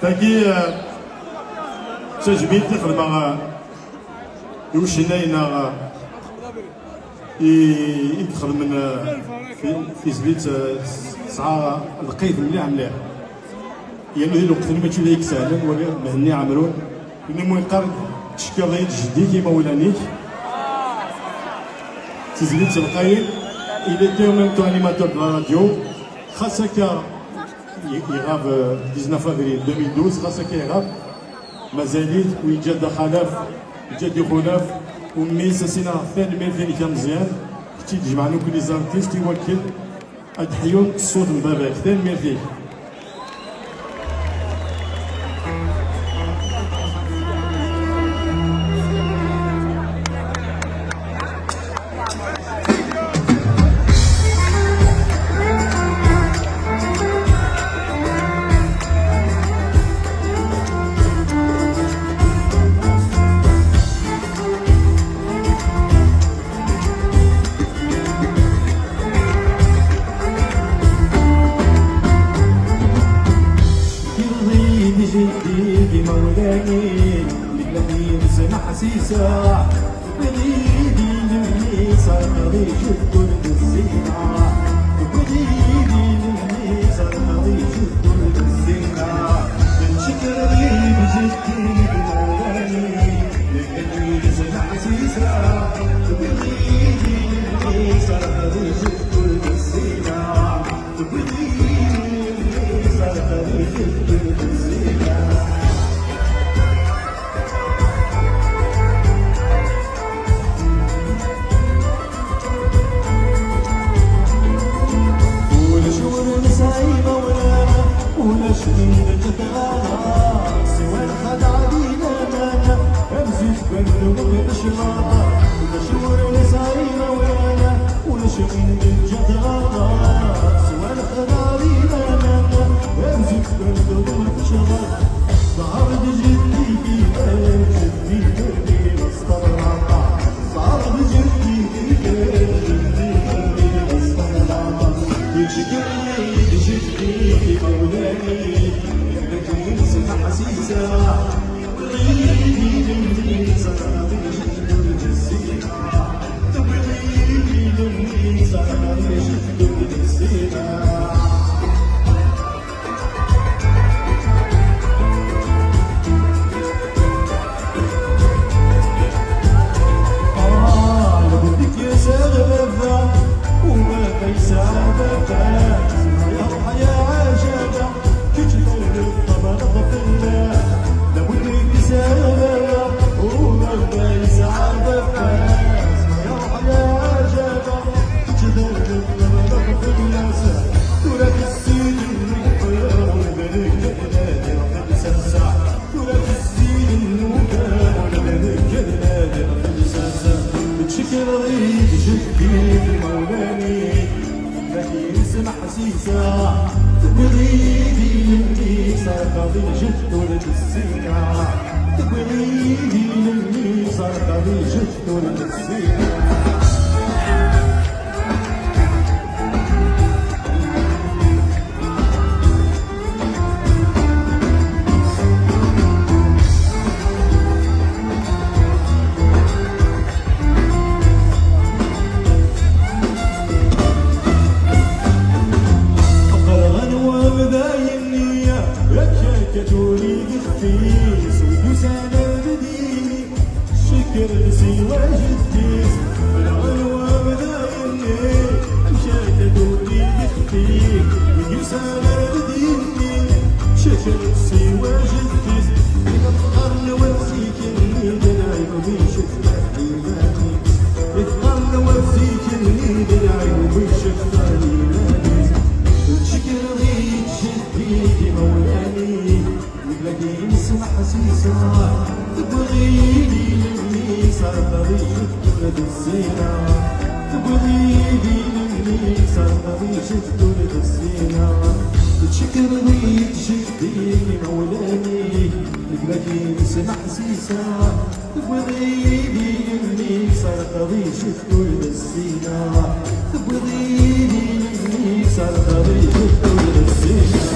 تاكي تجبيد تخدم يمشينا إنا يدخل من في زبيت ساعة لقيت مليح مليح يعني ذي الوقت اللي ماشي ذيك سهلا ولكن مهني عمرون إني مو يقارن تشكر ضيت جدي كيما ولانيك تزبيت القايل il était en même temps animateur de la radio خاصك يغاب 19 افريل 2012 خاصك يغاب مازاليت ويجد خلاف يجد خلاف ومي ساسينا فين ميرفين كان مزيان كنتي تجمعنا كل لي زارتيست يوكل ادحيون الصوت من باباك ثاني ميرفين حسيسة بليدي للميسة خليج الدرد الزينة بليدي للميسة خليج الدرد الزينة نشكر غيب جدي بمولاني للميسة حسيسة بليدي للميسة خليج الدرد الزينة بليدي للميسة خليج الدرد الزينة من تتغاضى سوى الخدع دينا مانا امزج بنت وبالشماغة ومشهور نسعي مولانا ونشق من تتغاضى سوى الخدع دينا مانا امزج بنت وبالشماغة صعب جدي في جدي جدي مستغرقة صعب جدي في جدي مستغرقة يشكرني جدي مولانا حسيسة بليدي للميسة خليج الدرد الزينة بليدي للميسة خليج الدرد الزينة لابدك يا سغبة وما بيسع بابا يا روح يا عجبة كتفر الطبق ضفنا لابد يسابق وما بيسع بفاس يا روح يا عجبة كتفر الطبق ضفنا تراك السيد النوبة والبلد نادي رب السلسع تراك السيد النوبة والبلد نادي رب السلسع بتشكر غيب جدي مولاني لكن اسم حسيسة بليدي للميسة خليج الدرد الزينة بليدي للميسة خليج الدرد الزينة تريد الفيس ويسانا بديني شكر سوى جديس الغلوة بدايني مشاك تريد الفيك ويسانا بديني شكر سوى جديس إذا القرن وفيك اللي دلعي وبيشك تحليلاتي القرن وفيك اللي دلعي وبيشك تحليلاتي شكر غيب جديدي مولاني لكن اسمع حسيسة تبغيني للميسة خليج الدرد الزينة تبغيني للميسة خليج الدرد الزينة تشكر غيب جدي مولاني لكن اسمع حسيسة تبغيني للميسة خليج الدرد الزينة تبغيني للميسة خليج الدرد الزينة